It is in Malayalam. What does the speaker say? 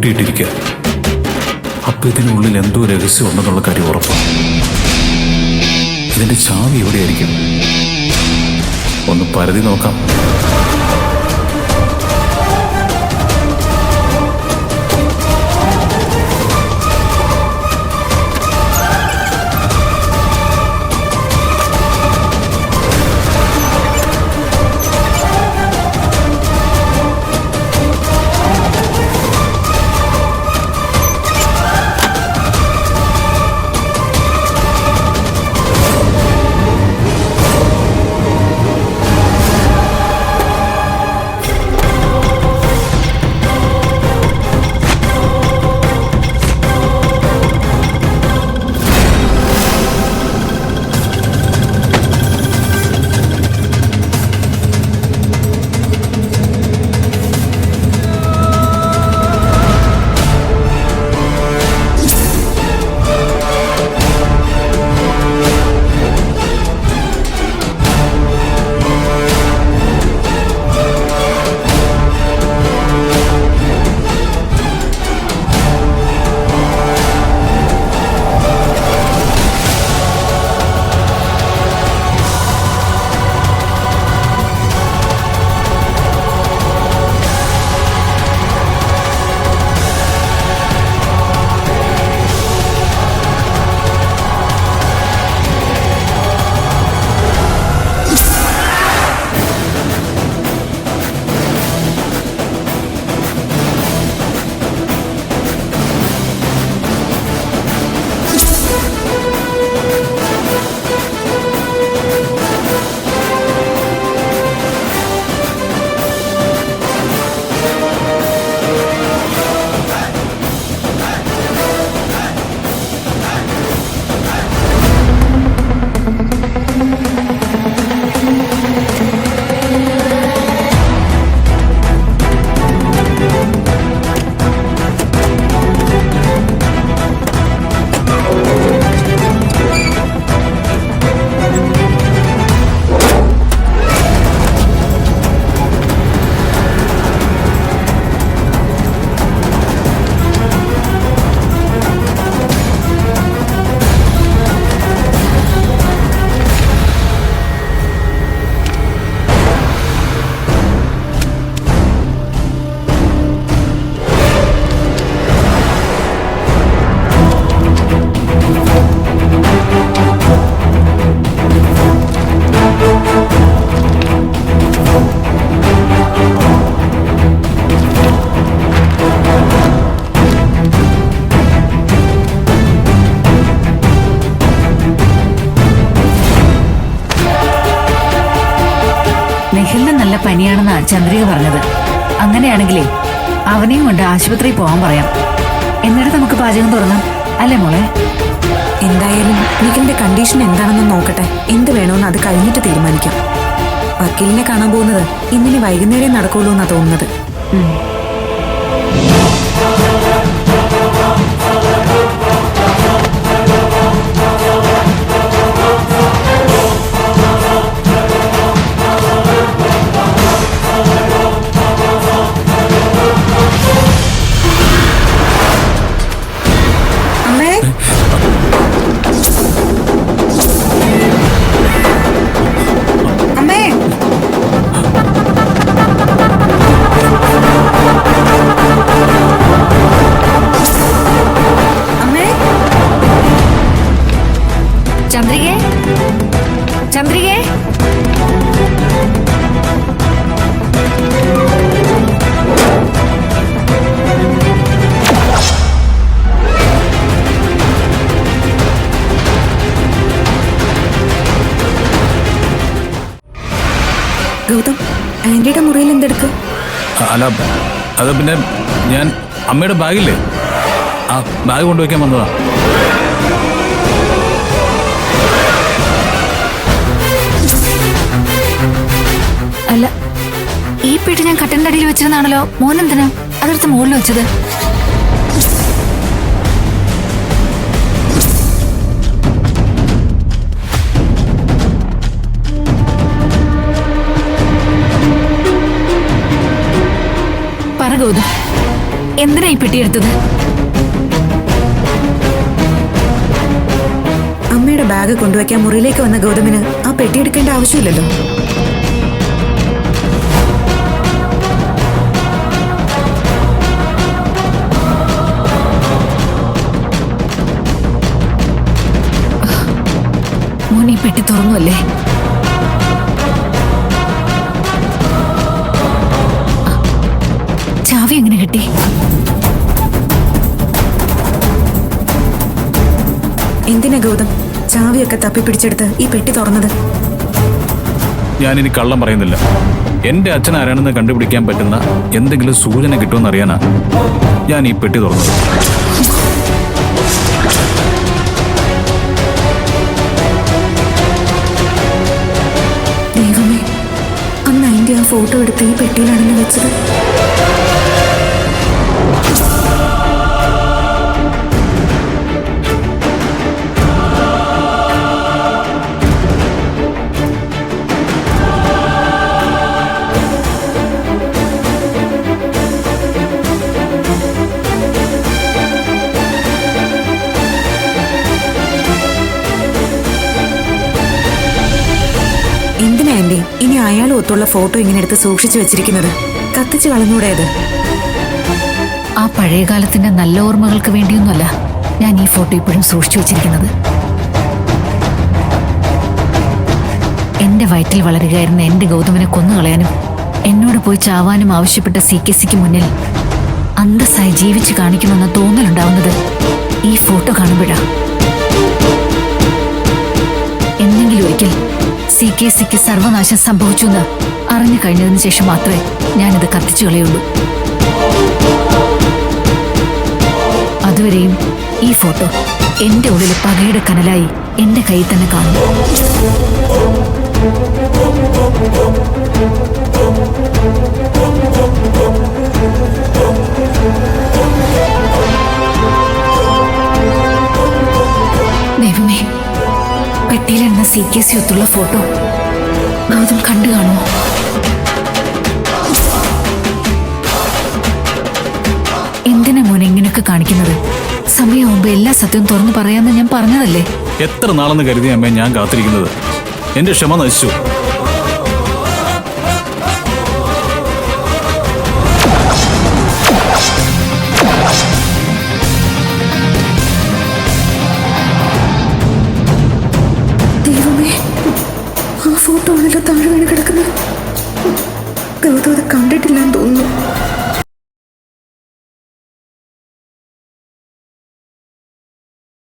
പൂട്ടിയിട്ടിരിക്കുക. അപ്പൊ ഇതിനുള്ളിൽ എന്തോ രഹസ്യം ഉണ്ടെന്നുള്ള കാര്യം ഉറപ്പാണ്. ഇതിന്റെ ചാവി എവിടെയായിരിക്കും? ഒന്ന് പരതി നോക്കാം. നിഖിലിന് നല്ല പനിയാണെന്നാ ചന്ദ്രിക പറഞ്ഞത്. അങ്ങനെയാണെങ്കിലേ അവനെയും കൊണ്ട് ആശുപത്രിയിൽ പോകാൻ പറയാം. എന്നിട്ട് നമുക്ക് പാചകം തുടങ്ങാം, അല്ലേ മോളെ? എന്തായാലും നിഖിലിന്റെ കണ്ടീഷൻ എന്താണെന്ന് നോക്കട്ടെ. എന്ത് വേണമെന്ന് അത് കഴിഞ്ഞിട്ട് തീരുമാനിക്കാം. വക്കീലിനെ കാണാൻ പോകുന്നത് ഇന്നലെ വൈകുന്നേരം നടക്കുള്ളൂ എന്നാ തോന്നുന്നത്. ചന്ദ്രികേ, ചന്ദ്രികേ, ഗൗതം, ആന്റിയുടെ മുറിയിൽ എന്തെടുക്കും? അല്ല, അത് പിന്നെ ഞാൻ അമ്മയുടെ ബാഗില്ലേ, ആ ബാഗ് കൊണ്ടുവയ്ക്കാൻ വന്നതാ. അല്ല, ഈ പെട്ടി ഞാൻ കട്ടിലിന്റെ അടിയിൽ വെച്ചിരുന്നാണല്ലോ. മോനെന്തിനാ അതെടുത്ത് മുകളിൽ വെച്ചത്? പറ ഗൗതം, എന്തിനാ ഈ പെട്ടിയെടുത്തത്? അമ്മയുടെ ബാഗ് കൊണ്ടുവയ്ക്കാൻ മുറിയിലേക്ക് വന്ന ഗൗതമിന് ആ പെട്ടി എടുക്കേണ്ട ആവശ്യമില്ലല്ലോ. മോൻ ഈ പെട്ടി തുറന്നു അല്ലേ? ചാവി എങ്ങനെ കിട്ടി? എന്തിനാ ഗൗതം ചാവിയൊക്കെ തപ്പിപ്പിടിച്ചെടുത്ത് ഈ പെട്ടി തുറന്നത്? ഞാനിനി കള്ളം പറയുന്നില്ല. എന്റെ അച്ഛൻ ആരാണെന്ന് കണ്ടുപിടിക്കാൻ പറ്റുന്ന എന്തെങ്കിലും സൂചന കിട്ടുമെന്ന് അറിയാനാ ഞാൻ ഈ പെട്ടി തുറന്നത്. ദൈവമേ, അന്ന് അതിന്റെ ആ ഫോട്ടോ എടുത്ത് ഈ പെട്ടിയിലാണെന്ന് വെച്ചത്. എന്തിനാ ആന്റി ഇനി അയാൾ ഒത്തുള്ള ഫോട്ടോ ഇങ്ങനെ എടുത്ത് സൂക്ഷിച്ചു വെച്ചിരിക്കുന്നത്? കത്തിച്ച് കളഞ്ഞൂടെ അത്? ആ പഴയകാലത്തിന്റെ നല്ല ഓർമ്മകൾക്ക് വേണ്ടിയൊന്നുമല്ല ഞാൻ ഈ ഫോട്ടോ ഇപ്പോഴും സൂക്ഷിച്ചു വെച്ചിരിക്കുന്നത്. എന്റെ വയറ്റിൽ വളരുകയായിരുന്ന എന്റെ ഗൗതമനെ കൊന്നുകളയാനും എന്നോട് പോയി ചാവാനും ആവശ്യപ്പെട്ട CKCക്ക് മുന്നിൽ അന്തസ്സായി ജീവിച്ചു കാണിക്കണമെന്ന തോന്നലുണ്ടാവുന്നത് ഈ ഫോട്ടോ കാണുമ്പോഴാ. എന്തെങ്കിലും ഒരിക്കൽ CKCക്ക് സർവനാശം സംഭവിച്ചു എന്ന് അറിഞ്ഞു കഴിഞ്ഞതിന് ശേഷം മാത്രമേ ഞാനിത് കത്തിച്ചു കളയുള്ളൂ. അതുവരെയും ഈ ഫോട്ടോ എന്റെ ഉള്ളിൽ പകയുടെ കനലായി എന്റെ കയ്യിൽ തന്നെ കാണും. ദൈവമേ, പെട്ടിയിലിരുന്ന CKC ഒത്തുള്ള ഫോട്ടോ ഗൗതം കണ്ടു കാണുമോ? എന്തിനാ മോനെ ഇങ്ങനെയൊക്കെ കാണിക്കുന്നത്? സമയമാകുമ്പോ എല്ലാ സത്യവും തുറന്നു പറയാന്ന് ഞാൻ പറഞ്ഞതല്ലേ. എത്ര നാളെന്ന് കരുതി അമ്മേ ഞാൻ കാത്തിരിക്കുന്നത്? എന്റെ ക്ഷമ നശിച്ചു. ദൈവമേ, ആ ഫോട്ടോ ആണല്ലോ താഴെ വീണ് കിടക്കുന്നത്. ഗൗതം അത് കണ്ടിട്ടില്ലാന്ന് തോന്നുന്നു.